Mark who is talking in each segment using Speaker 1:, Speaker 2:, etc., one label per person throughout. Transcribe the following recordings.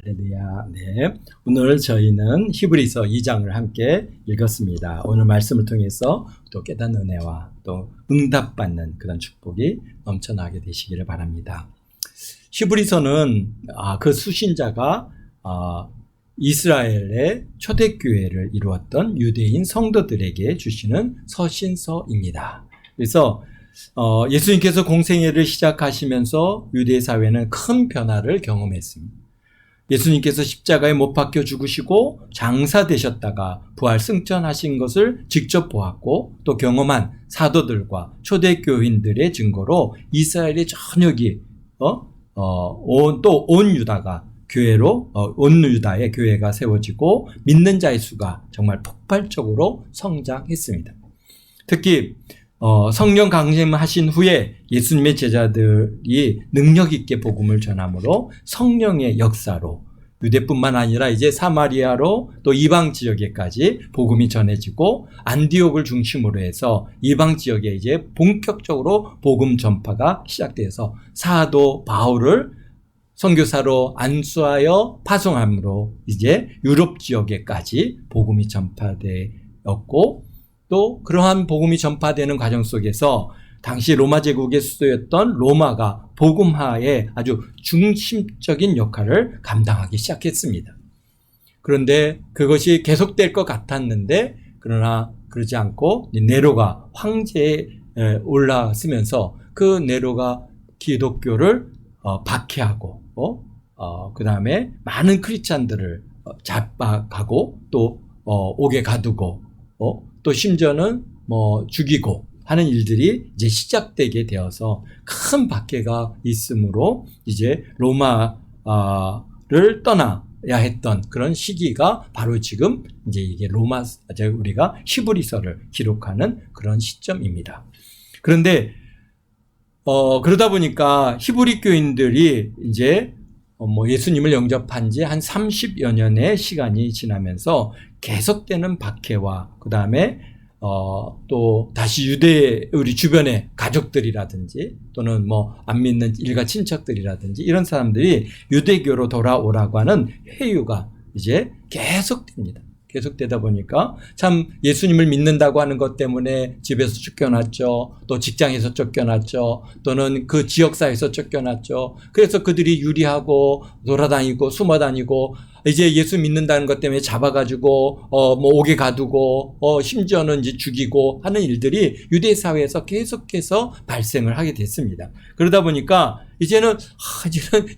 Speaker 1: 할렐루야. 네. 오늘 저희는 히브리서 2장을 함께 읽었습니다. 오늘 말씀을 통해서 또 깨닫는 은혜와 또 응답받는 그런 축복이 넘쳐나게 되시기를 바랍니다. 히브리서는 그 수신자가 이스라엘의 초대교회를 이루었던 유대인 성도들에게 주시는 서신서입니다. 그래서 예수님께서 공생애를 시작하시면서 유대 사회는 큰 변화를 경험했습니다. 예수님께서 십자가에 못 박혀 죽으시고 장사되셨다가 부활 승천하신 것을 직접 보았고 또 경험한 사도들과 초대교인들의 증거로 이스라엘의 전역이 온 유다가 교회로 온 유다의 교회가 세워지고 믿는 자의 수가 정말 폭발적으로 성장했습니다. 특히 성령 강림하신 후에 예수님의 제자들이 능력 있게 복음을 전함으로 성령의 역사로 유대뿐만 아니라 이제 사마리아로 또 이방 지역에까지 복음이 전해지고 안디옥을 중심으로 해서 이방 지역에 이제 본격적으로 복음 전파가 시작돼서 사도 바울을 선교사로 안수하여 파송함으로 이제 유럽 지역에까지 복음이 전파되었고 또 그러한 복음이 전파되는 과정 속에서 당시 로마 제국의 수도였던 로마가 복음화에 아주 중심적인 역할을 감당하기 시작했습니다. 그런데 그것이 계속될 것 같았는데 그러나 그러지 않고 네로가 황제에 올라서면서 그 네로가 기독교를 박해하고 그 다음에 많은 크리스찬들을 잡아가고 또 옥에 가두고 또 심지어는 죽이고 하는 일들이 이제 시작되게 되어서 큰 박해가 있으므로 이제 로마를 떠나야 했던 그런 시기가 바로 지금 이제 이게 우리가 히브리서를 기록하는 그런 시점입니다. 그런데 그러다 보니까 히브리 교인들이 이제 예수님을 영접한 지 한 30여 년의 시간이 지나면서 계속되는 박해와 그 다음에 또 다시 우리 주변의 가족들이라든지 또는 안 믿는 일가 친척들이라든지 이런 사람들이 유대교로 돌아오라고 하는 회유가 이제 계속됩니다. 계속되다 보니까 참 예수님을 믿는다고 하는 것 때문에 집에서 쫓겨났죠. 또 직장에서 쫓겨났죠. 또는 그 지역사회에서 쫓겨났죠. 그래서 그들이 유리하고 돌아다니고 숨어다니고 이제 예수 믿는다는 것 때문에 잡아가지고 옥에 가두고 심지어는 이제 죽이고 하는 일들이 유대 사회에서 계속해서 발생을 하게 됐습니다. 그러다 보니까 이제는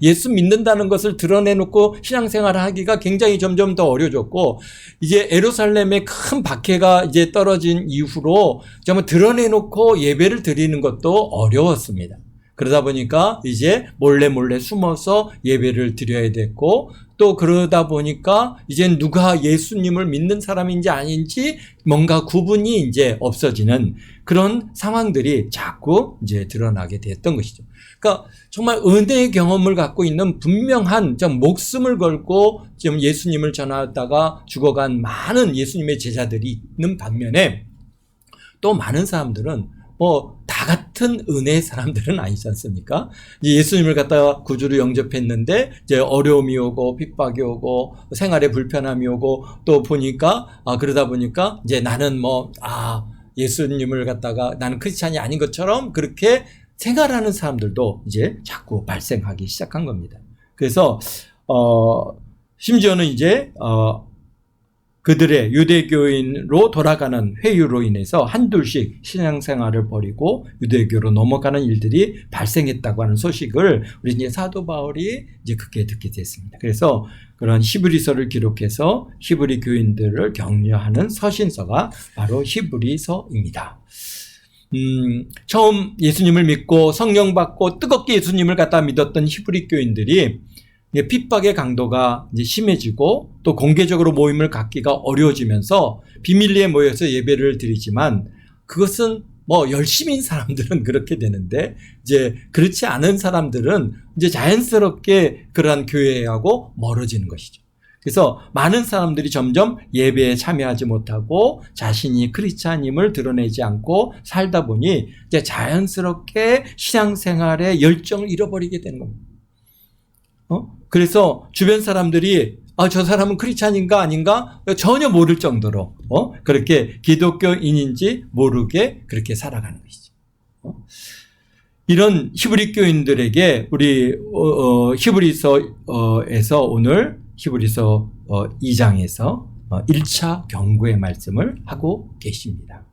Speaker 1: 예수 믿는다는 것을 드러내놓고 신앙생활을 하기가 굉장히 점점 더 어려워졌고 이제 예루살렘의 큰 박해가 이제 떨어진 이후로 정말 드러내놓고 예배를 드리는 것도 어려웠습니다. 그러다 보니까 이제 몰래 숨어서 예배를 드려야 됐고 또 그러다 보니까 이제 누가 예수님을 믿는 사람인지 아닌지 뭔가 구분이 이제 없어지는 그런 상황들이 자꾸 이제 드러나게 됐던 것이죠. 그러니까 정말 은혜의 경험을 갖고 있는 분명한 목숨을 걸고 지금 예수님을 전하다가 죽어간 많은 예수님의 제자들이 있는 반면에 또 많은 사람들은 다 같은 은혜의 사람들은 아니지 않습니까? 이제 예수님을 갖다가 구주로 영접했는데 이제 어려움이 오고 핍박이 오고 생활에 불편함이 오고 또 보니까 그러다 보니까 이제 나는 예수님을 갖다가 나는 크리스찬이 아닌 것처럼 그렇게 생활하는 사람들도 이제 자꾸 발생하기 시작한 겁니다. 그래서 심지어는 이제 그들의 유대교인으로 돌아가는 회유로 인해서 한둘씩 신앙생활을 버리고 유대교로 넘어가는 일들이 발생했다고 하는 소식을 우리 이제 사도 바울이 이제 그렇게 듣게 됐습니다. 그래서 그런 히브리서를 기록해서 히브리 교인들을 격려하는 서신서가 바로 히브리서입니다. 처음 예수님을 믿고 성령 받고 뜨겁게 예수님을 갖다 믿었던 히브리 교인들이 핍박의 강도가 이제 심해지고 또 공개적으로 모임을 갖기가 어려워지면서 비밀리에 모여서 예배를 드리지만 그것은 열심인 사람들은 그렇게 되는데 이제 그렇지 않은 사람들은 이제 자연스럽게 그러한 교회하고 멀어지는 것이죠. 그래서 많은 사람들이 점점 예배에 참여하지 못하고 자신이 크리스찬임을 드러내지 않고 살다 보니 이제 자연스럽게 신앙생활의 열정을 잃어버리게 되는 겁니다. 그래서 주변 사람들이 저 사람은 크리스찬인가 아닌가 전혀 모를 정도로 그렇게 기독교인인지 모르게 그렇게 살아가는 것이죠. 이런 히브리 교인들에게 우리 히브리서에서 오늘 히브리서 2장에서 1차 경고의 말씀을 하고 계십니다.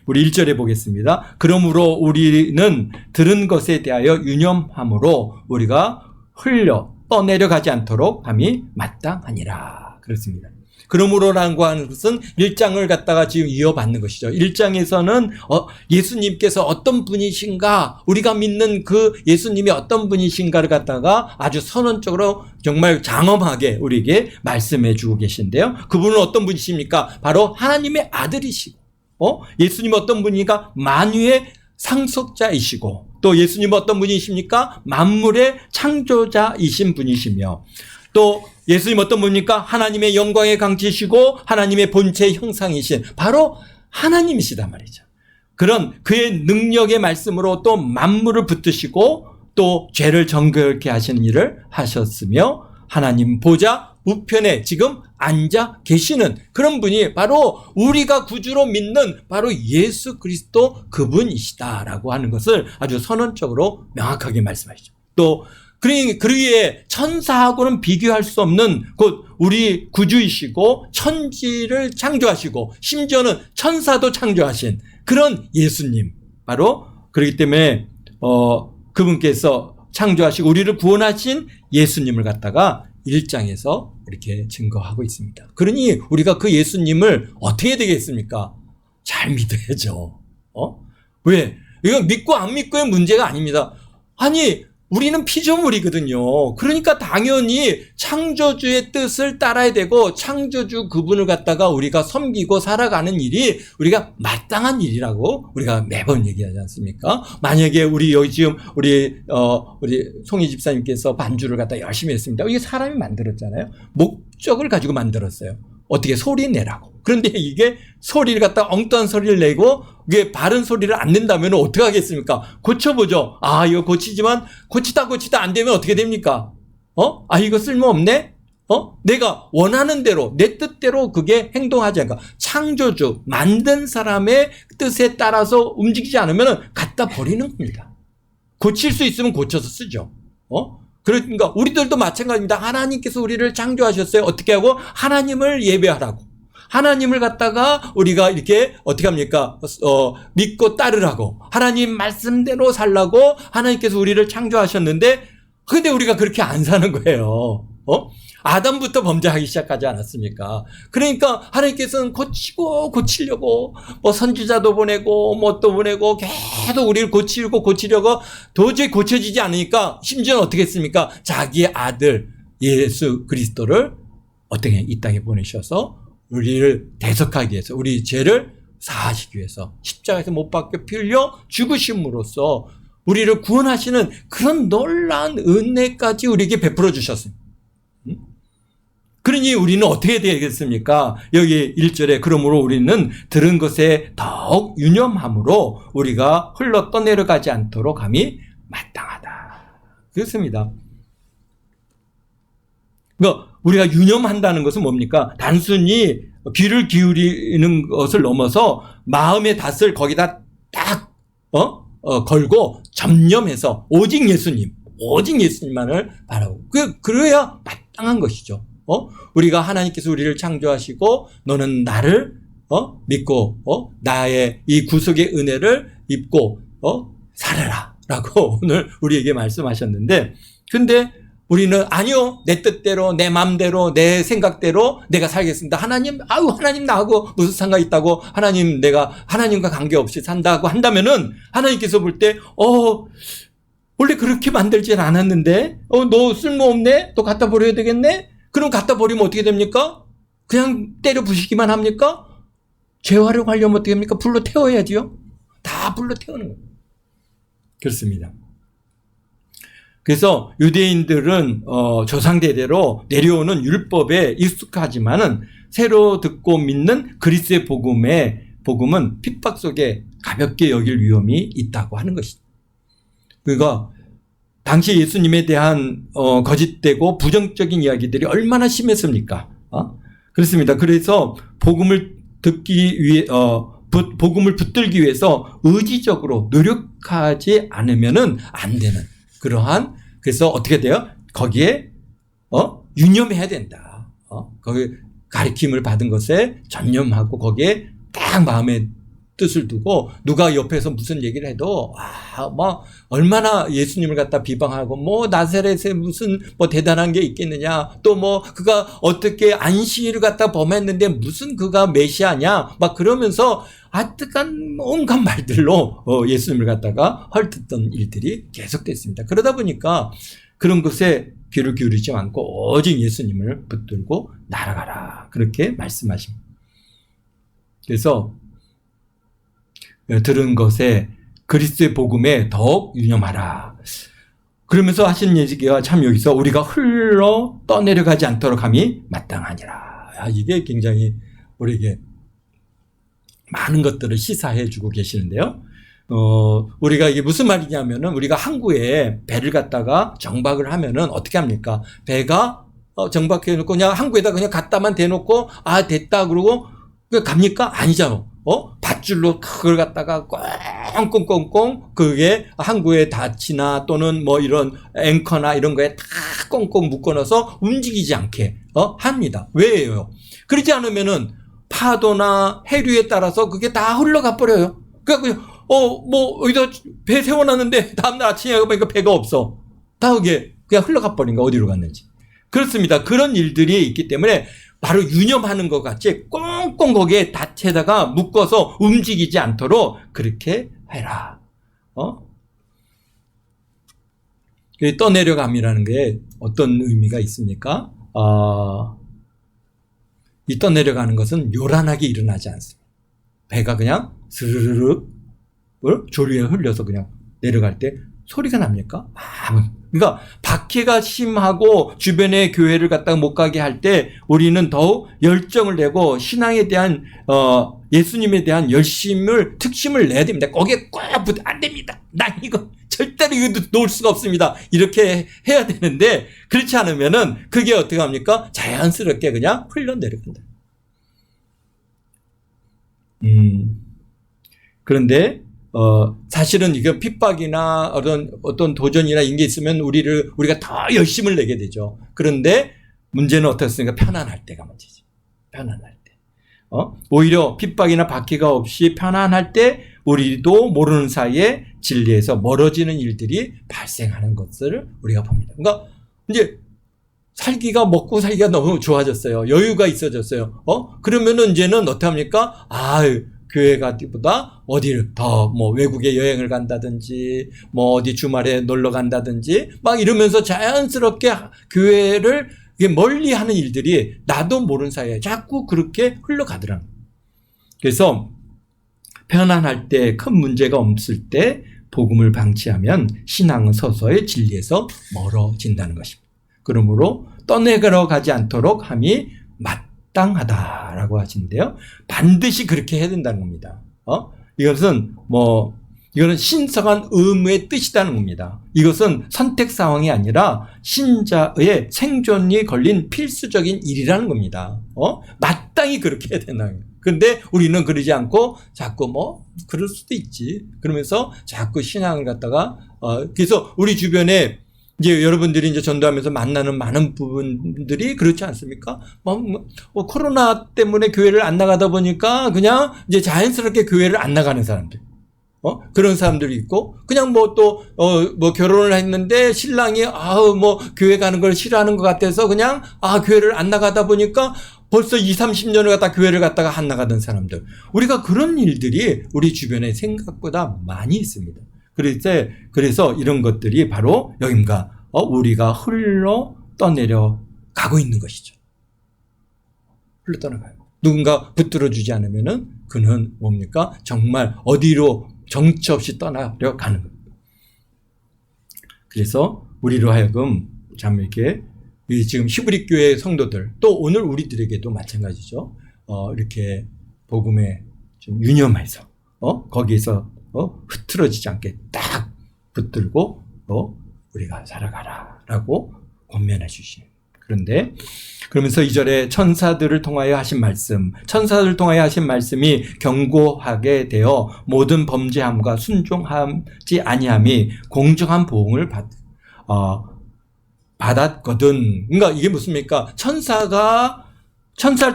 Speaker 1: 우리 1절에 보겠습니다. 그러므로 우리는 들은 것에 대하여 유념함으로 우리가 흘려 떠내려가지 않도록 함이 마땅하니라. 그렇습니다. 그러므로라고 하는 것은 1장을 갖다가 지금 이어받는 것이죠. 1장에서는 예수님께서 어떤 분이신가, 우리가 믿는 그 예수님이 어떤 분이신가를 갖다가 아주 선언적으로 정말 장엄하게 우리에게 말씀해 주고 계신데요. 그분은 어떤 분이십니까? 바로 하나님의 아들이시고, 예수님은 어떤 분이니까 만유의 상속자이시고, 또 예수님은 어떤 분이십니까? 만물의 창조자이신 분이시며, 또 예수님 어떤 분입니까? 하나님의 영광의 강치시고 하나님의 본체의 형상이신 바로 하나님이시단 말이죠. 그런 그의 능력의 말씀으로 또 만물을 붙드시고 또 죄를 정결케 하시는 일을 하셨으며 하나님 보좌 우편에 지금 앉아 계시는 그런 분이 바로 우리가 구주로 믿는 바로 예수 그리스도 그분이시다라고 하는 것을 아주 선언적으로 명확하게 말씀하시죠. 또 그러기에 천사하고는 비교할 수 없는 곧 우리 구주이시고 천지를 창조하시고 심지어는 천사도 창조하신 그런 예수님, 바로 그렇기 때문에 그분께서 창조하시고 우리를 구원하신 예수님을 갖다가 1장에서 이렇게 증거하고 있습니다. 그러니 우리가 그 예수님을 어떻게 되겠습니까? 잘 믿어야죠. 왜? 이건 믿고 안 믿고의 문제가 아닙니다. 아니, 우리는 피조물이거든요. 그러니까 당연히 창조주의 뜻을 따라야 되고 창조주 그분을 갖다가 우리가 섬기고 살아가는 일이 우리가 마땅한 일이라고 우리가 매번 얘기하지 않습니까? 만약에 우리 여기 지금 우리 송희 집사님께서 반주를 갖다 열심히 했습니다. 이게 사람이 만들었잖아요. 목적을 가지고 만들었어요. 어떻게 소리 내라고. 그런데 이게 소리를 갖다가 엉뚱한 소리를 내고 이게 바른 소리를 안 낸다면 어떻게 하겠습니까? 고쳐보죠. 이거 고치지만 고치다 안 되면 어떻게 됩니까? 이거 쓸모없네? 내가 원하는 대로 내 뜻대로 그게 행동하지 않을까. 창조주 만든 사람의 뜻에 따라서 움직이지 않으면 갖다 버리는 겁니다. 고칠 수 있으면 고쳐서 쓰죠. 그러니까 우리들도 마찬가지입니다. 하나님께서 우리를 창조하셨어요. 어떻게 하고? 하나님을 예배하라고. 하나님을 갖다가 우리가 이렇게 어떻게 합니까? 믿고 따르라고. 하나님 말씀대로 살라고 하나님께서 우리를 창조하셨는데 근데 우리가 그렇게 안 사는 거예요. 아담부터 범죄하기 시작하지 않았습니까? 그러니까 하나님께서는 고치려고 선지자도 보내고 또 보내고 계속 우리를 고치려고 도저히 고쳐지지 않으니까 심지어는 어떻게 했습니까? 자기의 아들 예수 그리스도를 어떻게 이 땅에 보내셔서 우리를 대속하기 위해서 우리 죄를 사하시기 위해서 십자가에서 못 박혀 피 흘려 죽으심으로써 우리를 구원하시는 그런 놀라운 은혜까지 우리에게 베풀어 주셨습니다. 그러니 우리는 어떻게 되겠습니까? 여기 1절에 그러므로 우리는 들은 것에 더욱 유념함으로 우리가 흘러 떠내려가지 않도록 함이 마땅하다. 그렇습니다. 그러니까 우리가 유념한다는 것은 뭡니까? 단순히 귀를 기울이는 것을 넘어서 마음의 닷을 거기다 딱 걸고 점념해서 오직 예수님만을 바라고 그래야 마땅한 것이죠. 우리가 하나님께서 우리를 창조하시고 너는 나를 믿고 나의 이 구속의 은혜를 입고 살아라 라고 오늘 우리에게 말씀하셨는데 근데 우리는 아니요 내 뜻대로 내 마음대로 내 생각대로 내가 살겠습니다. 하나님 나하고 무슨 상관이 있다고 내가 하나님과 관계없이 산다고 한다면은 하나님께서 볼 때 원래 그렇게 만들진 않았는데 너 쓸모없네? 또 갖다 버려야 되겠네? 그럼 갖다 버리면 어떻게 됩니까? 그냥 때려 부시기만 합니까? 재활용하려면 어떻게 합니까? 불로 태워야지요. 다 불로 태우는 거예요. 그렇습니다. 그래서 유대인들은 조상대대로 내려오는 율법에 익숙하지만은 새로 듣고 믿는 그리스도의 복음은 핍박 속에 가볍게 여길 위험이 있다고 하는 것입니다. 그러니까 당시 예수님에 대한 거짓되고 부정적인 이야기들이 얼마나 심했습니까? 그렇습니다. 그래서 복음을 듣기 위해 복음을 붙들기 위해서 의지적으로 노력하지 않으면은 안 되는 그러한, 그래서 어떻게 돼요? 거기에 유념해야 된다. 거기 가르침을 받은 것에 전념하고 거기에 딱 마음에 뜻을 두고, 누가 옆에서 무슨 얘기를 해도 뭐 얼마나 예수님을 갖다 비방하고 뭐 나사렛에 무슨 뭐 대단한 게 있겠느냐, 또 뭐 그가 어떻게 안식일을 갖다 범했는데 무슨 그가 메시아냐 막 그러면서 하여튼 온갖 말들로 예수님을 갖다가 헐뜯던 일들이 계속됐습니다. 그러다 보니까 그런 것에 귀를 기울이지 않고 오직 예수님을 붙들고 날아가라, 그렇게 말씀하십니다. 그래서 들은 것에 그리스도의 복음에 더욱 유념하라. 그러면서 하신 얘기가 참 여기서 우리가 흘러 떠내려가지 않도록 함이 마땅하니라. 이게 굉장히 우리에게 많은 것들을 시사해 주고 계시는데요. 우리가 이게 무슨 말이냐면은, 우리가 항구에 배를 갖다가 정박을 하면은 어떻게 합니까? 배가 정박해 놓고 그냥 항구에다 그냥 갖다만 대놓고 됐다 그러고 갑니까? 아니잖아. 밧줄로 그걸 갖다가 꽁꽁꽁꽁 그게 항구의 닻이나 또는 뭐 이런 앵커나 이런 거에 다 꽁꽁 묶어놔서 움직이지 않게 합니다. 왜요? 그러지 않으면은 파도나 해류에 따라서 그게 다 흘러가 버려요. 그러니까 뭐 어디다 배 세워놨는데 다음날 아침에 보니까 배가 없어. 다 그게 그냥 흘러가 버린 거, 어디로 갔는지. 그렇습니다. 그런 일들이 있기 때문에 바로 유념하는 것 같이 꽁꽁 거기에 닻에다가 묶어서 움직이지 않도록 그렇게 해라. 떠내려감이라는 게 어떤 의미가 있습니까? 이 떠내려가는 것은 요란하게 일어나지 않습니다. 배가 그냥 스르르르 조류에 흘려서 그냥 내려갈 때 소리가 납니까? 그러니까 박해가 심하고 주변의 교회를 갖다가 못 가게 할 때 우리는 더욱 열정을 내고 신앙에 대한 예수님에 대한 특심을 내야 됩니다. 거기에 꽉 안 됩니다. 난 이거 절대로 이거 놓을 수가 없습니다. 이렇게 해야 되는데, 그렇지 않으면은 그게 어떻게 합니까? 자연스럽게 그냥 흘러내려간다. 그런데 사실은 이게 핍박이나 어떤 도전이나 이런 게 있으면 우리가 더 열심을 내게 되죠. 그런데 문제는 어떻습니까? 편안할 때가 문제죠. 편안할 때. 오히려 핍박이나 박해가 없이 편안할 때 우리도 모르는 사이에 진리에서 멀어지는 일들이 발생하는 것을 우리가 봅니다. 그러니까 이제 먹고 살기가 너무 좋아졌어요. 여유가 있어졌어요. 그러면은 이제는 어떻게 합니까? 교회 가기보다 어디를 더 뭐 외국에 여행을 간다든지 뭐 어디 주말에 놀러 간다든지 막 이러면서 자연스럽게 교회를 멀리 하는 일들이 나도 모르는 사이에 자꾸 그렇게 흘러가더라고요. 그래서 편안할 때, 큰 문제가 없을 때 복음을 방치하면 신앙은 서서히 진리에서 멀어진다는 것입니다. 그러므로 떠내려가지 않도록 함이 마땅하다라고 하시는데요. 반드시 그렇게 해야 된다는 겁니다. 이거는 신성한 의무의 뜻이라는 겁니다. 이것은 선택 상황이 아니라 신자의 생존이 걸린 필수적인 일이라는 겁니다. 마땅히 그렇게 해야 된다는 거예요. 근데 우리는 그러지 않고 자꾸 그럴 수도 있지. 그러면서 자꾸 신앙을 갖다가, 그래서 우리 주변에 이제 여러분들이 이제 전도하면서 만나는 많은 부분들이 그렇지 않습니까? 코로나 때문에 교회를 안 나가다 보니까 그냥 이제 자연스럽게 교회를 안 나가는 사람들. 그런 사람들이 있고, 그냥 결혼을 했는데 신랑이 교회 가는 걸 싫어하는 것 같아서 그냥 교회를 안 나가다 보니까 벌써 20-30년을 갖다 교회를 갖다가 안 나가던 사람들. 우리가 그런 일들이 우리 주변에 생각보다 많이 있습니다. 그래서 이런 것들이 바로 여긴가 우리가 흘러 떠내려 가고 있는 것이죠. 흘러 떠나가요. 누군가 붙들어주지 않으면은 그는 뭡니까? 정말 어디로 정처 없이 떠나려 가는 겁니다. 그래서 우리로 하여금 참 이렇게 지금 히브리 교회 성도들, 또 오늘 우리들에게도 마찬가지죠. 이렇게 복음에 좀 유념해서 거기에서 흐트러지지 않게 딱 붙들고 우리가 살아가라라고 권면해 주신. 그런데 그러면서 2절에 천사들을 통하여 하신 말씀, 천사들을 통하여 하신 말씀이 경고하게 되어 모든 범죄함과 순종하지 아니함이 공정한 보응을 받았거든. 그러니까 이게 무슨입니까? 천사를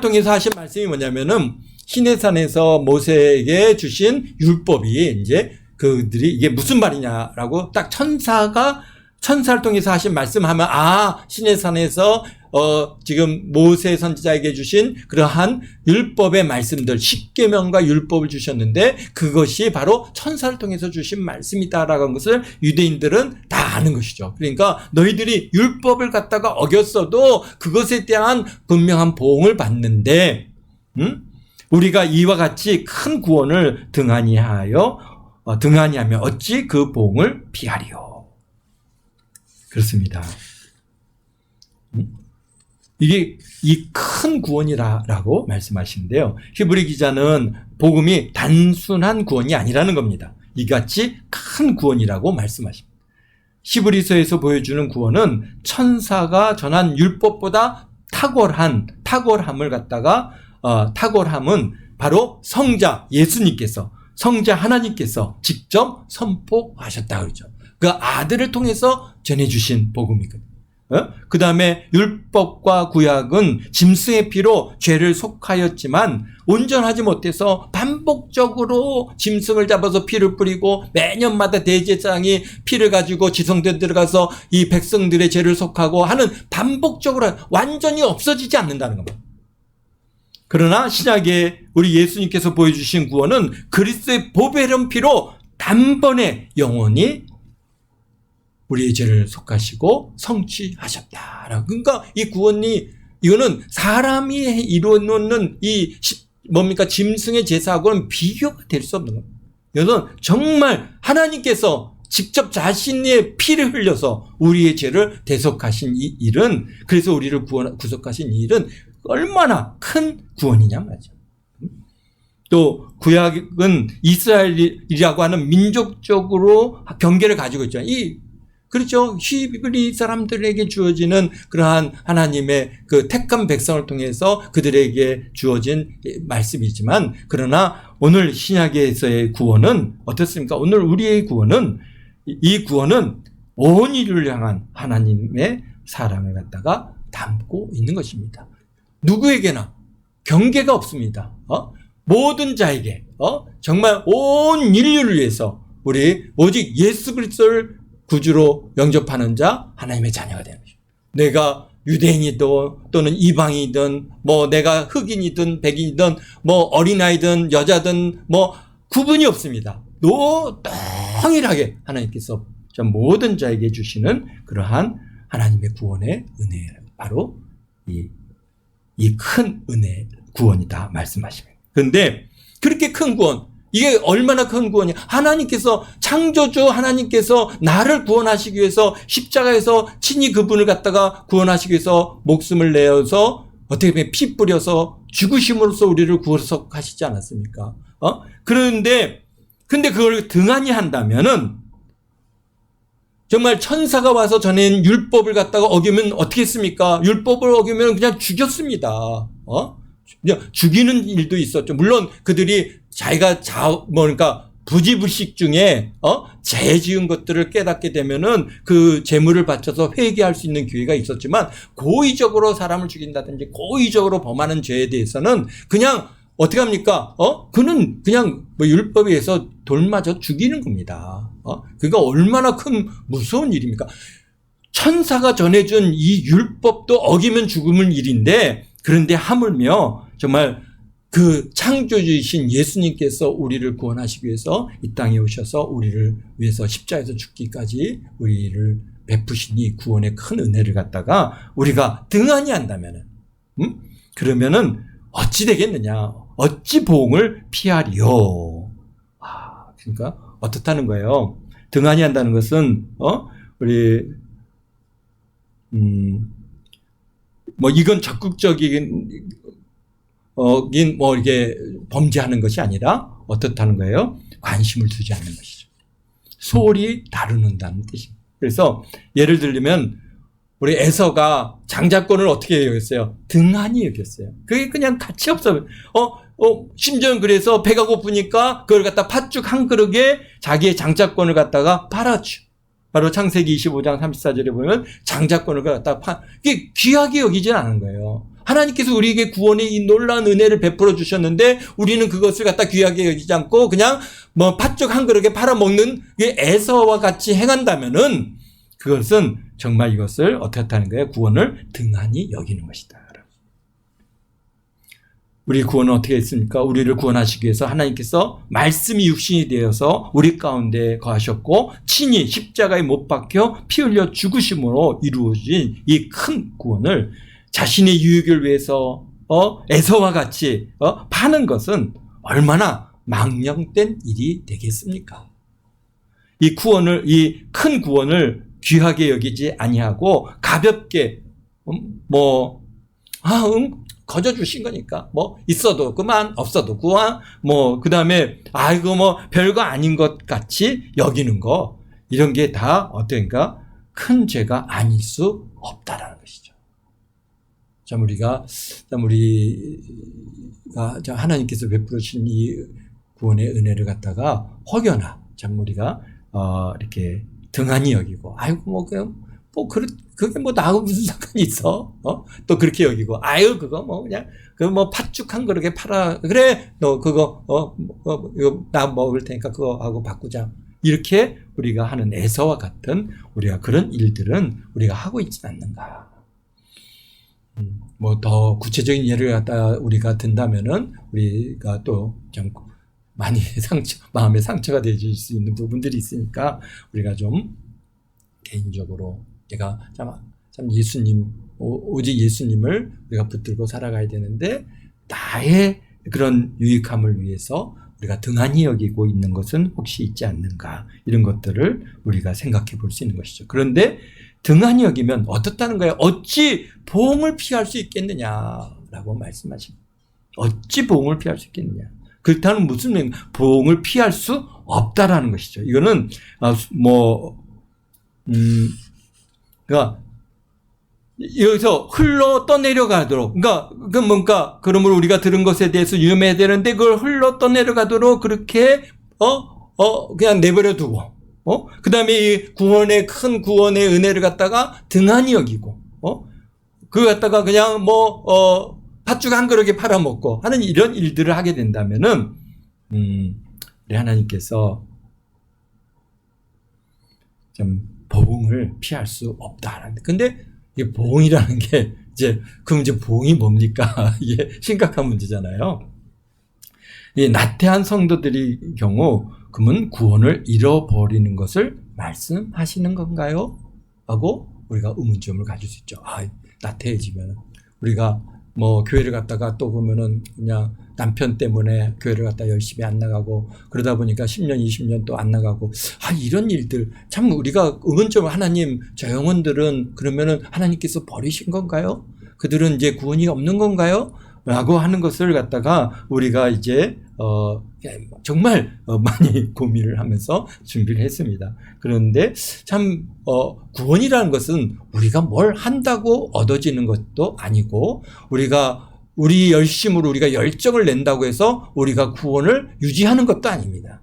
Speaker 1: 통해서 하신 말씀이 뭐냐면은 시내산에서 모세에게 주신 율법이 이제 그들이 이게 무슨 말이냐라고 딱 천사를 통해서 하신 말씀하면 시내산에서 지금 모세 선지자에게 주신 그러한 율법의 말씀들, 십계명과 율법을 주셨는데 그것이 바로 천사를 통해서 주신 말씀이다라는 것을 유대인들은 다 아는 것이죠. 그러니까 너희들이 율법을 갖다가 어겼어도 그것에 대한 분명한 보응을 받는데, 우리가 이와 같이 큰 구원을 등한히하면 어찌 그 보응을 피하리요. 그렇습니다. 이게 이 큰 구원이라고 말씀하시는데요. 히브리 기자는 복음이 단순한 구원이 아니라는 겁니다. 이같이 큰 구원이라고 말씀하십니다. 히브리서에서 보여주는 구원은 천사가 전한 율법보다 탁월함을 갖다가 탁월함은 바로 성자 예수님께서, 성자 하나님께서 직접 선포하셨다 그러죠. 그 아들을 통해서 전해주신 복음이거든요. 그 다음에 율법과 구약은 짐승의 피로 죄를 속하였지만 온전하지 못해서 반복적으로 짐승을 잡아서 피를 뿌리고 매년마다 대제사장이 피를 가지고 지성소에 들어가서 이 백성들의 죄를 속하고 하는 반복적으로 완전히 없어지지 않는다는 겁니다. 그러나 신약에 우리 예수님께서 보여주신 구원은 그리스도의 보배로운 피로 단번에 영원히 우리의 죄를 속하시고 성취하셨다. 그러니까 이 구원이, 이거는 사람이 이루어놓는 짐승의 제사하고는 비교가 될 수 없는 겁니다. 이것은 정말 하나님께서 직접 자신의 피를 흘려서 우리의 죄를 대속하신 이 일은, 그래서 우리를 구속하신 이 일은 얼마나 큰 구원이냐 말이죠. 또 구약은 이스라엘이라고 하는 민족적으로 경계를 가지고 있죠. 그렇죠. 히브리 사람들에게 주어지는 그러한 하나님의 그 택한 백성을 통해서 그들에게 주어진 말씀이지만, 그러나 오늘 신약에서의 구원은 어떻습니까? 오늘 우리의 구원은, 이 구원은 온 인류를 향한 하나님의 사랑을 갖다가 담고 있는 것입니다. 누구에게나 경계가 없습니다. 모든 자에게, 정말 온 인류를 위해서 우리 오직 예수 그리스도를 구주로 영접하는 자, 하나님의 자녀가 되는 것입니다. 내가 유대인이든 또는 이방이든 내가 흑인이든 백인이든 어린아이든 여자든 구분이 없습니다. 동일하게 하나님께서 모든 자에게 주시는 그러한 하나님의 구원의 은혜, 바로 이 큰 은혜 구원이다 말씀하십니다. 그런데 그렇게 큰 구원, 이게 얼마나 큰 구원이야. 하나님께서, 창조주 하나님께서 나를 구원하시기 위해서 십자가에서 친히 그분을 갖다가 구원하시기 위해서 목숨을 내어서 어떻게 보면 피 뿌려서 죽으심으로써 우리를 구속하시지 않았습니까? 근데 그걸 등한히 한다면은 정말 천사가 와서 전한 율법을 갖다가 어기면 어떻게 했습니까? 율법을 어기면 그냥 죽였습니다. 그냥 죽이는 일도 있었죠. 물론 그들이 자기가 그러니까 부지불식 중에 죄 지은 것들을 깨닫게 되면은 그 재물을 바쳐서 회개할 수 있는 기회가 있었지만, 고의적으로 사람을 죽인다든지 고의적으로 범하는 죄에 대해서는 그냥 어떻게 합니까? 그는 그냥 율법에 의해서 돌맞아 죽이는 겁니다. 그러니까 얼마나 큰 무서운 일입니까? 천사가 전해준 이 율법도 어기면 죽음은 일인데, 그런데 하물며 정말 그 창조주이신 예수님께서 우리를 구원하시기 위해서 이 땅에 오셔서 우리를 위해서 십자가에서 죽기까지 우리를 베푸신 이 구원의 큰 은혜를 갖다가 우리가 등한히 한다면은, 그러면은 어찌 되겠느냐? 어찌 보응을 피하리요? 그러니까 어떻다는 거예요? 등한히 한다는 것은 우리 이건 적극적인 이게 범죄하는 것이 아니라 어떻다는 거예요? 관심을 두지 않는 것이죠. 소홀히 다루는다는 뜻입니다. 그래서 예를 들면 우리 에서가 장자권을 어떻게 여겼어요? 등한히 여겼어요. 그게 그냥 가치 없어. 심지어는 그래서 배가 고프니까 그걸 갖다 팥죽 한 그릇에 자기의 장자권을 갖다가 팔았죠. 바로 창세기 25장 34절에 보면 장자권을 갖다가 이게 귀하게 여기진 않은 거예요. 하나님께서 우리에게 구원의 이 놀라운 은혜를 베풀어 주셨는데 우리는 그것을 갖다 귀하게 여기지 않고 그냥 뭐 팥죽 한 그릇에 팔아먹는 에서와 같이 행한다면은 그것은 정말 이것을 어떻게 하는 거예요? 구원을 등한히 여기는 것이다. 우리 구원은 어떻게 했습니까? 우리를 구원하시기 위해서 하나님께서 말씀이 육신이 되어서 우리 가운데 거하셨고 친히 십자가에 못 박혀 피 흘려 죽으심으로 이루어진 이 큰 구원을 자신의 유익을 위해서 에서와 같이 파는 것은 얼마나 망령된 일이 되겠습니까? 이 큰 구원을 귀하게 여기지 아니하고 가볍게 거저 주신 거니까 있어도 그만 없어도 그만 그다음에 별거 아닌 것 같이 여기는 거 이런 게 다 어떤가 큰 죄가 아닐 수 없다라는 것이죠. 우리가 하나님께서 베풀어 주신 이 구원의 은혜를 갖다가 혹여나 우리가 이렇게 등한히 여기고 그게 나하고 무슨 상관이 있어? 또 그렇게 여기고, 그거 그냥, 팥죽 한 그릇에 팔아. 그래, 너 그거, 이거 나 먹을 테니까 그거 하고 바꾸자. 이렇게 우리가 하는 에서와 같은 우리가 그런 일들은 우리가 하고 있지 않는가. 더 구체적인 예를 갖다 우리가 든다면은 우리가 또 좀 많이 마음의 상처가 되질 수 있는 부분들이 있으니까 우리가 좀 개인적으로 내가 참 예수님, 오직 예수님을 우리가 붙들고 살아가야 되는데 나의 그런 유익함을 위해서 우리가 등한히 여기고 있는 것은 혹시 있지 않는가 이런 것들을 우리가 생각해 볼 수 있는 것이죠. 그런데 등한히 여기면 어떻다는 거예요? 어찌 보응을 피할 수 있겠느냐라고 말씀하십니다. 어찌 보응을 피할 수 있겠느냐. 그렇다는 무슨 의미? 보응을 피할 수 없다라는 것이죠. 이거는 그러니까 여기서 흘러 떠내려가도록 그러므로 우리가 들은 것에 대해서 유념해야 되는데 그걸 흘러 떠내려가도록 그렇게 그냥 내버려 두고 그다음에 이 큰 구원의 은혜를 갖다가 등한히 여기고 그거 갖다가 그냥 팥죽 한 그릇에 팔아먹고 하는 이런 일들을 하게 된다면은 우리 하나님께서 좀 보응을 피할 수 없다. 근데 이 보응이라는 게 그럼 이제 보응이 뭡니까? 이게 심각한 문제잖아요. 이 나태한 성도들의 경우 그러면 구원을 잃어버리는 것을 말씀하시는 건가요? 하고 우리가 의문점을 가질 수 있죠. 나태해지면 우리가 교회를 갔다가 또 보면은 그냥 남편 때문에 교회를 갔다 열심히 안 나가고 그러다 보니까 10년, 20년 또 안 나가고 이런 일들 참 우리가 의문점 하나님 저 영혼들은 그러면은 하나님께서 버리신 건가요? 그들은 이제 구원이 없는 건가요? 라고 하는 것을 갖다가 우리가 이제 정말 많이 고민을 하면서 준비를 했습니다. 그런데 참 구원이라는 것은 우리가 뭘 한다고 얻어지는 것도 아니고 우리 열심으로 우리가 열정을 낸다고 해서 우리가 구원을 유지하는 것도 아닙니다.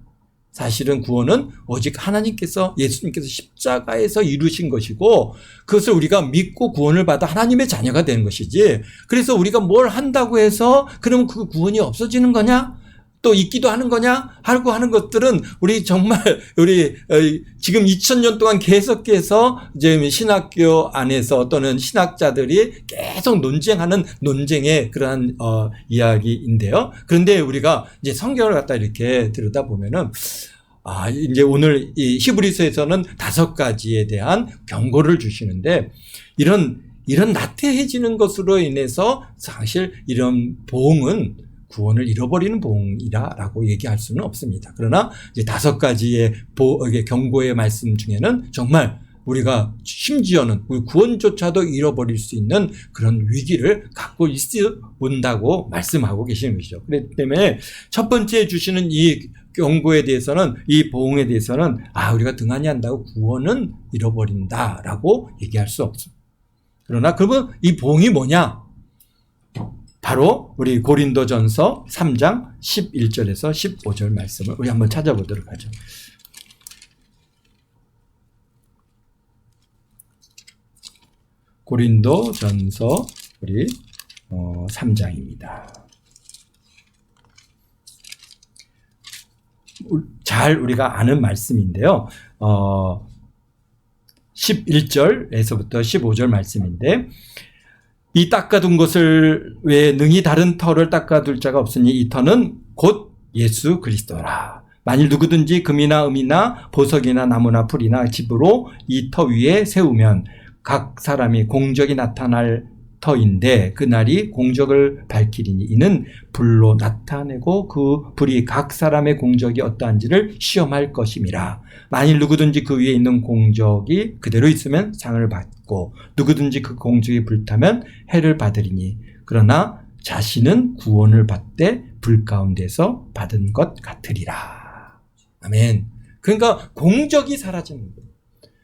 Speaker 1: 사실은 구원은 오직 하나님께서 예수님께서 십자가에서 이루신 것이고 그것을 우리가 믿고 구원을 받아 하나님의 자녀가 되는 것이지 그래서 우리가 뭘 한다고 해서 그러면 그 구원이 없어지는 거냐? 또 있기도 하는 거냐? 하고 하는 것들은 우리 지금 2000년 동안 계속해서 이제 신학교 안에서 또는 신학자들이 계속 논쟁하는 논쟁의 그러한 이야기인데요. 그런데 우리가 이제 성경을 갖다 이렇게 들여다보면은 이제 오늘 이 히브리서에서는 5가지에 대한 경고를 주시는데 이런 나태해지는 것으로 인해서 사실 이런 보응은 구원을 잃어버리는 보응이라고 얘기할 수는 없습니다. 그러나 이제 5가지의 경고의 말씀 중에는 정말 우리가 심지어는 우리 구원조차도 잃어버릴 수 있는 그런 위기를 갖고 있는다고 말씀하고 계시는 것이죠. 그렇기 때문에 첫 번째 주시는 이 경고에 대해서는, 이 보응에 대해서는 우리가 등한히 한다고 구원은 잃어버린다라고 얘기할 수 없습니다. 그러나 그러면 이 보응이 뭐냐? 바로 우리 고린도전서 3장 11절에서 15절 말씀을 우리 한번 찾아보도록 하죠. 고린도전서 우리 3장입니다. 잘 우리가 아는 말씀인데요. 11절에서부터 15절 말씀인데, 이 닦아둔 것을 왜 능히 다른 터를 닦아둘 자가 없으니 이 터는 곧 예수 그리스도라. 만일 누구든지 금이나 음이나 보석이나 나무나 풀이나 집으로 이 터 위에 세우면 각 사람이 공적이 나타날 터인데 그날이 공적을 밝히리니 이는 불로 나타내고 그 불이 각 사람의 공적이 어떠한지를 시험할 것임이라. 만일 누구든지 그 위에 있는 공적이 그대로 있으면 상을 받고 누구든지 그 공적이 불타면 해를 받으리니 그러나 자신은 구원을 받되 불 가운데서 받은 것 같으리라. 아멘. 그러니까 공적이 사라지는 거예요.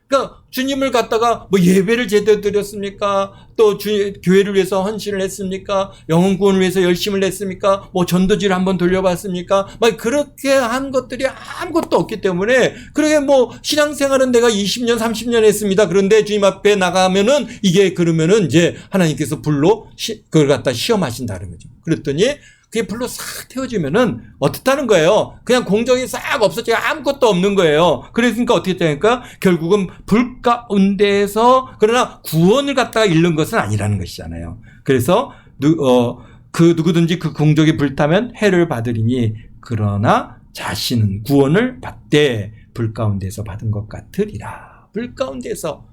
Speaker 1: 그러니까 주님을 갖다가 뭐 예배를 제대로 드렸습니까? 또 교회를 위해서 헌신을 했습니까? 영혼 구원을 위해서 열심을 냈습니까? 뭐 전도지를 한번 돌려봤습니까? 막 그렇게 한 것들이 아무것도 없기 때문에, 그러게 뭐 신앙생활은 내가 20년 30년 했습니다. 그런데 주님 앞에 나가면은 이게 그러면은 이제 하나님께서 불로 그걸 갖다 시험하신다는 거죠. 그랬더니 그게 불로 싹 태워지면은 어떻다는 거예요? 그냥 공적이 싹 없어지고 아무것도 없는 거예요. 그러니까 어떻게 되니까 결국은 불 가운데에서, 그러나 구원을 갖다가 잃는 것은 아니라는 것이잖아요. 그래서 누구든지 그 공적이 불타면 해를 받으리니 그러나 자신은 구원을 받되 불 가운데서 받은 것 같으리라. 불 가운데서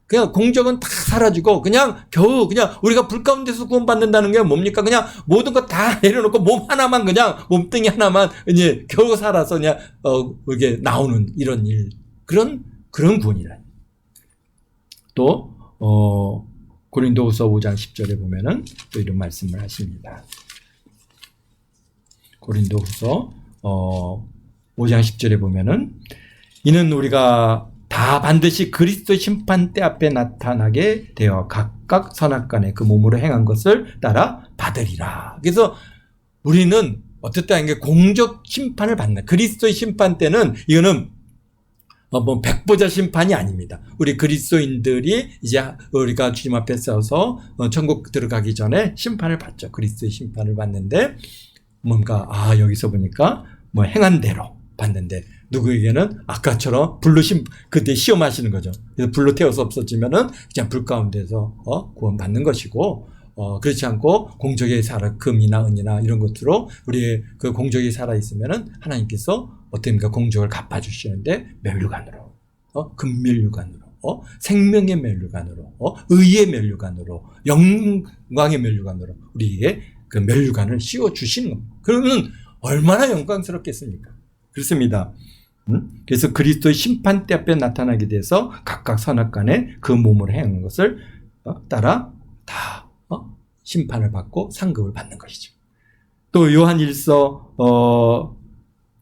Speaker 1: 그냥 공적은 다 사라지고 그냥 겨우 그냥 우리가 불 가운데서 구원받는다는 게 뭡니까? 그냥 모든 거 다 내려놓고 몸 하나만, 그냥 몸뚱이 하나만 이제 겨우 살아서 그냥 이게 나오는 이런 일, 그런 구원이라. 또 고린도후서 5장 10절에 보면은 또 이런 말씀을 하십니다. 고린도후서 5장 10절에 보면은 이는 우리가 다 반드시 그리스도 심판대 앞에 나타나게 되어 각각 선악간에 그 몸으로 행한 것을 따라 받으리라. 그래서 우리는 어쨌든 게 공적 심판을 받는, 그리스도의 심판 때는 이거는 뭐 백보자 심판이 아닙니다. 우리 그리스도인들이 이제 우리가 주님 앞에 서서 천국 들어가기 전에 심판을 받죠. 그리스도의 심판을 받는데 뭔가 여기서 보니까 뭐 행한 대로 받는데, 누구에게는 아까처럼 불로 그때 시험하시는 거죠. 그래서 불로 태워서 없어지면은 그냥 불 가운데서 구원받는 것이고, 그렇지 않고 공적이 금이나 은이나 이런 것으로 우리의 그 공적이 살아 있으면은 하나님께서 어떻습니까? 공적을 갚아주시는데 면류관으로, 금면류관으로, 생명의 면류관으로, 의의 면류관으로, 영광의 면류관으로 우리에게 그 면류관을 씌워 주시는 겁니다. 그러면 얼마나 영광스럽겠습니까? 그렇습니다. 그래서 그리스도의 심판대 앞에 나타나게 돼서 각각 선악간에 그 몸으로 행한 것을 따라 다 심판을 받고 상급을 받는 것이죠. 또 요한일서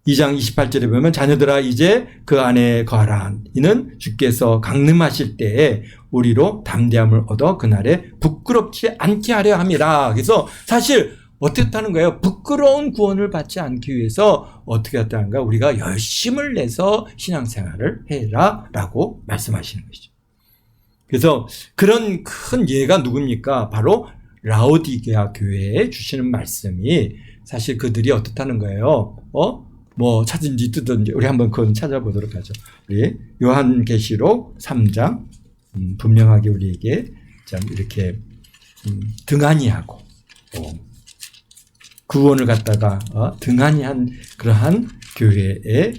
Speaker 1: 2장 28절에 보면 자녀들아 이제 그 안에 거하라. 이는 주께서 강림하실 때에 우리로 담대함을 얻어 그날에 부끄럽지 않게 하려 함이라. 그래서 사실 어떻게 하는 거예요? 부끄러운 구원을 받지 않기 위해서 어떻게 했다는가? 우리가 열심을 내서 신앙생활을 해라 라고 말씀하시는 것이죠. 그래서 그런 큰 예가 누굽니까? 바로 라오디게아 교회에 주시는 말씀이, 사실 그들이 어떻다는 거예요? 뭐 찾은지 뜯든지 우리 한번 그건 찾아보도록 하죠. 우리 요한계시록 3장 분명하게 우리에게 참 이렇게 등한히 하고 구원을 갖다가 등한히 한 그러한 교회의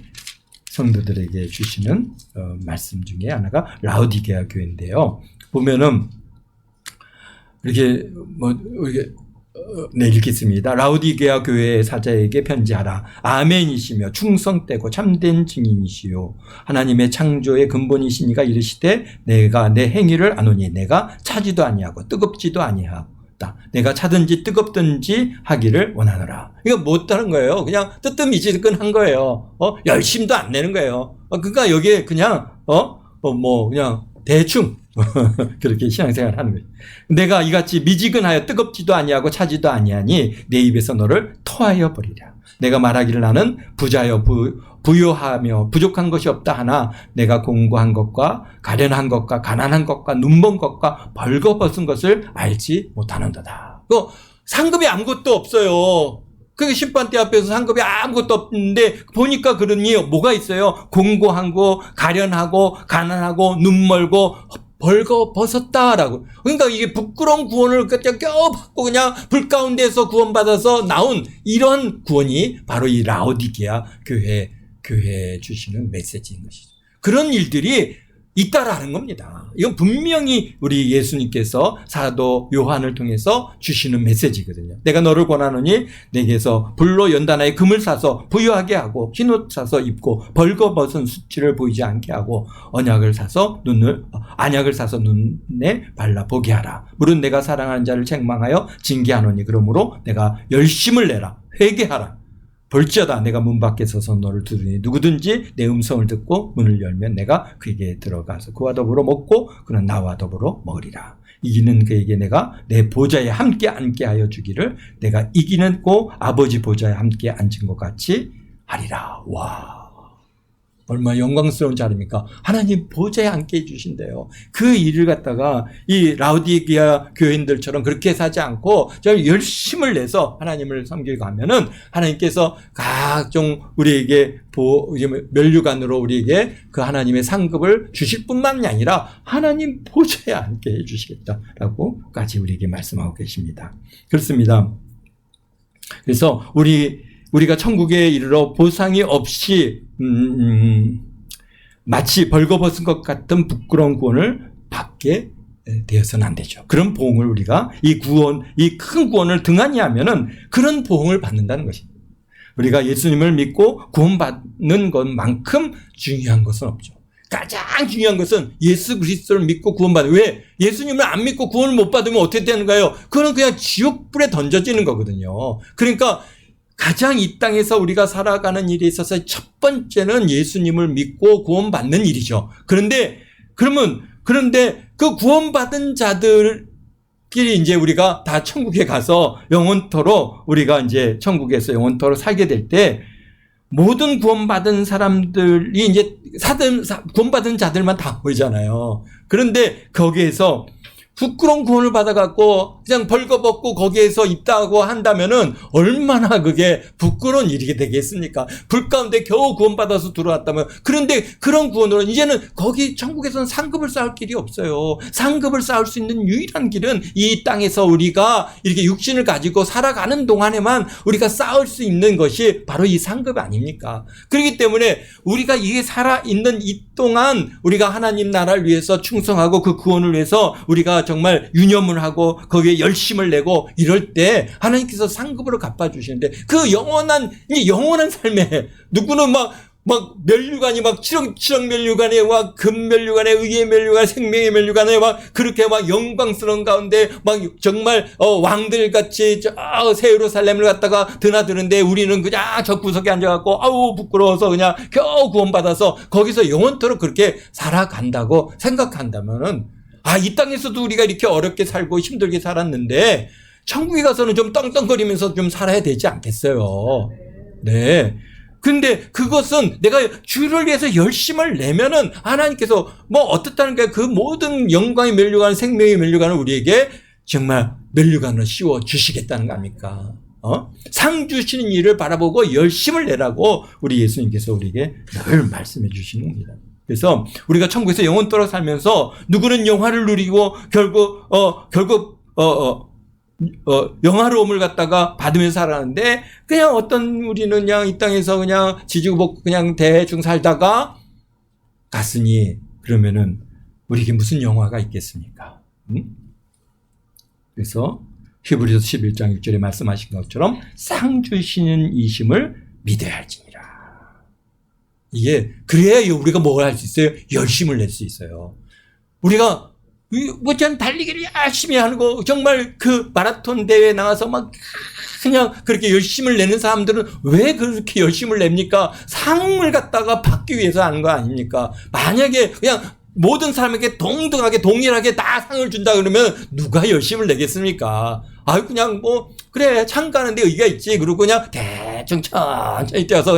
Speaker 1: 성도들에게 주시는 말씀 중에 하나가 라오디게아 교회인데요. 보면은 이렇게 뭐 이렇게 네, 읽겠습니다. 라우디게아 교회의 사자에게 편지하라. 아멘이시며 충성되고 참된 증인이시요 하나님의 창조의 근본이시니가 이르시되 내가 내 행위를 아노니 내가 차지도 아니하고 뜨겁지도 아니하다. 내가 차든지 뜨겁든지 하기를 원하노라. 이거 못하는 거예요. 그냥 뜨뜻미지근한 거예요. 열심도 안 내는 거예요. 그러니까 여기에 그냥 그냥 대충 그렇게 신앙생활을 하는 거예요. 내가 이같이 미지근하여 뜨겁지도 아니하고 차지도 아니하니 내 입에서 너를 토하여 버리랴. 내가 말하기를 나는 부자여 부요하며 부족한 것이 없다 하나 내가 공고한 것과 가련한 것과 가난한 것과 눈먼 것과 벌거벗은 것을 알지 못하는도다. 상급이 아무것도 없어요. 그 심판대 앞에서 상급이 아무것도 없는데 보니까 그러니 뭐가 있어요? 공고한 거, 가련하고 가난하고 눈멀고 벌거벗었다라고. 그러니까 이게 부끄러운 구원을 껴받고 그냥 불 가운데서 구원받아서 나온 이런 구원이 바로 이 라오디게아 교회에 주시는 메시지인 것이죠. 그런 일들이 있다라는 겁니다. 이건 분명히 우리 예수님께서 사도 요한을 통해서 주시는 메시지거든요. 내가 너를 권하노니 내게서 불로 연단하여 금을 사서 부유하게 하고 흰옷 사서 입고 벌거벗은 수치를 보이지 않게 하고 언약을 사서 안약을 사서 눈에 발라 보게 하라. 물은 내가 사랑하는 자를 책망하여 징계하노니 그러므로 내가 열심을 내라. 회개하라. 볼지어다 내가 문 밖에 서서 너를 두드리니 누구든지 내 음성을 듣고 문을 열면 내가 그에게 들어가서 그와 더불어 먹고 그는 나와 더불어 먹으리라. 이기는 그에게 내가 내 보좌에 함께 앉게 하여 주기를 내가 이기는 고 아버지 보좌에 함께 앉은 것 같이 하리라. 와, 얼마나 영광스러운 자리입니까? 하나님 보좌에 앉게 해주신대요. 그 일을 갖다가 이 라우디게아 교인들처럼 그렇게 사지 않고 좀 열심을 내서 하나님을 섬기고 하면은 하나님께서 각종 우리에게 면류관으로 우리에게 그 하나님의 상급을 주실 뿐만이 아니라 하나님 보좌에 앉게 해주시겠다라고까지 우리에게 말씀하고 계십니다. 그렇습니다. 그래서 우리가 천국에 이르러 보상이 없이 마치 벌거벗은 것 같은 부끄러운 구원을 받게 되어서는 안 되죠. 그런 보응을 우리가 이 큰 구원을 등한히 하면은 그런 보응을 받는다는 것입니다. 우리가 예수님을 믿고 구원받는 것만큼 중요한 것은 없죠. 가장 중요한 것은 예수 그리스도를 믿고 구원받는. 왜? 예수님을 안 믿고 구원을 못 받으면 어떻게 되는가요? 그건 그냥 지옥불에 던져지는 거거든요. 그러니까 가장 이 땅에서 우리가 살아가는 일에 있어서 첫 번째는 예수님을 믿고 구원받는 일이죠. 그런데 그 구원받은 자들끼리 이제 우리가 다 천국에 가서 영원토록 우리가 이제 천국에서 영원토록 살게 될 때 모든 구원받은 사람들이 이제 구원받은 자들만 다 보이잖아요. 그런데 거기에서 부끄러운 구원을 받아갖고 그냥 벌거벗고 거기에서 있다고 한다면은 얼마나 그게 부끄러운 일이 되겠습니까? 불 가운데 겨우 구원받아서 들어왔다면. 그런데 그런 구원으로 이제는 거기 천국에서는 상급을 쌓을 길이 없어요. 상급을 쌓을 수 있는 유일한 길은 이 땅에서 우리가 이렇게 육신을 가지고 살아가는 동안에만 우리가 쌓을 수 있는 것이 바로 이 상급 아닙니까? 그렇기 때문에 우리가 이게 살아있는 이 동안 우리가 하나님 나라를 위해서 충성하고 그 구원을 위해서 우리가 정말 유념을 하고 거기에 열심을 내고 이럴 때 하나님께서 상급으로 갚아주시는데 그 영원한 삶에 누구는 막 면류관이 막 7억 면류관에 막 금면류관에 의의 면류관 생명의 면류관에 막 그렇게 막 영광스러운 가운데 막 정말 왕들같이 새 예루살렘을 갖다가 드나드는데 우리는 그냥 저 구석에 앉아갖고 아우 부끄러워서 그냥 겨우 구원받아서 거기서 영원토록 그렇게 살아간다고 생각한다면은 이 땅에서도 우리가 이렇게 어렵게 살고 힘들게 살았는데 천국에 가서는 좀 떵떵거리면서 좀 살아야 되지 않겠어요? 네. 근데 그것은 내가 주를 위해서 열심을 내면은 하나님께서 어떻다는 거야. 그 모든 영광의 면류관, 생명의 면류관을 우리에게 정말 면류관을 씌워 주시겠다는 거 아닙니까? 상 주시는 일을 바라보고 열심을 내라고 우리 예수님께서 우리에게 늘 말씀해 주시는 겁니다. 그래서 우리가 천국에서 영원토록 살면서 누구는 영화를 누리고 결국 영화로움을 갖다가 받으면서 살아가는데 그냥 우리는 그냥 이 땅에서 그냥 지지고 볶고 그냥 대충 살다가 갔으니 그러면은 우리에게 무슨 영화가 있겠습니까? 그래서 히브리서 11장 6절에 말씀하신 것처럼 상 주시는 이심을 믿어야 할지니라. 이게 그래야 우리가 뭘 할 수 있어요? 열심을 낼 수 있어요. 우리가 뭐전 달리기를 열심히 하는 거, 정말 그 마라톤 대회에 나가서 막 그냥 그렇게 열심을 내는 사람들은 왜 그렇게 열심을 냅니까? 상을 갖다가 받기 위해서 하는 거 아닙니까? 만약에 그냥 모든 사람에게 동등하게 동일하게 다 상을 준다 그러면 누가 열심을 내겠습니까? 아유 그냥 뭐 그래 상 가는데 의의가 있지. 그리고 그냥 대충 천천히 뛰어서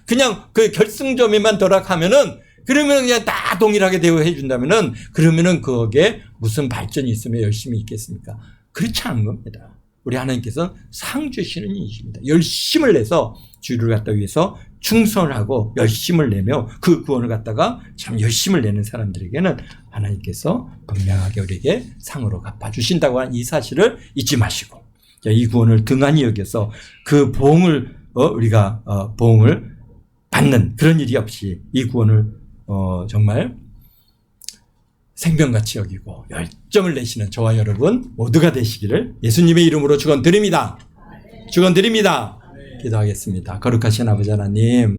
Speaker 1: 그냥 그 결승점에만 도락하면은, 그러면 그냥 다 동일하게 대우해 준다면은, 그러면은 거기에 무슨 발전이 있으면 열심히 있겠습니까? 그렇지 않은 겁니다. 우리 하나님께서는 상 주시는 이십니다. 열심을 내서 주를 갖다 위해서 충성하고 열심을 내며 그 구원을 갖다가 참 열심을 내는 사람들에게는 하나님께서 분명하게 우리에게 상으로 갚아주신다고 하는 이 사실을 잊지 마시고, 이 구원을 등한히 여겨서 그 보응을 우리가 보응을 받는 그런 일이 없이 이 구원을 정말 생명같이 여기고 열정을 내시는 저와 여러분 모두가 되시기를 예수님의 이름으로 축원드립니다. 축원드립니다. 기도하겠습니다. 거룩하신 아버지 하나님,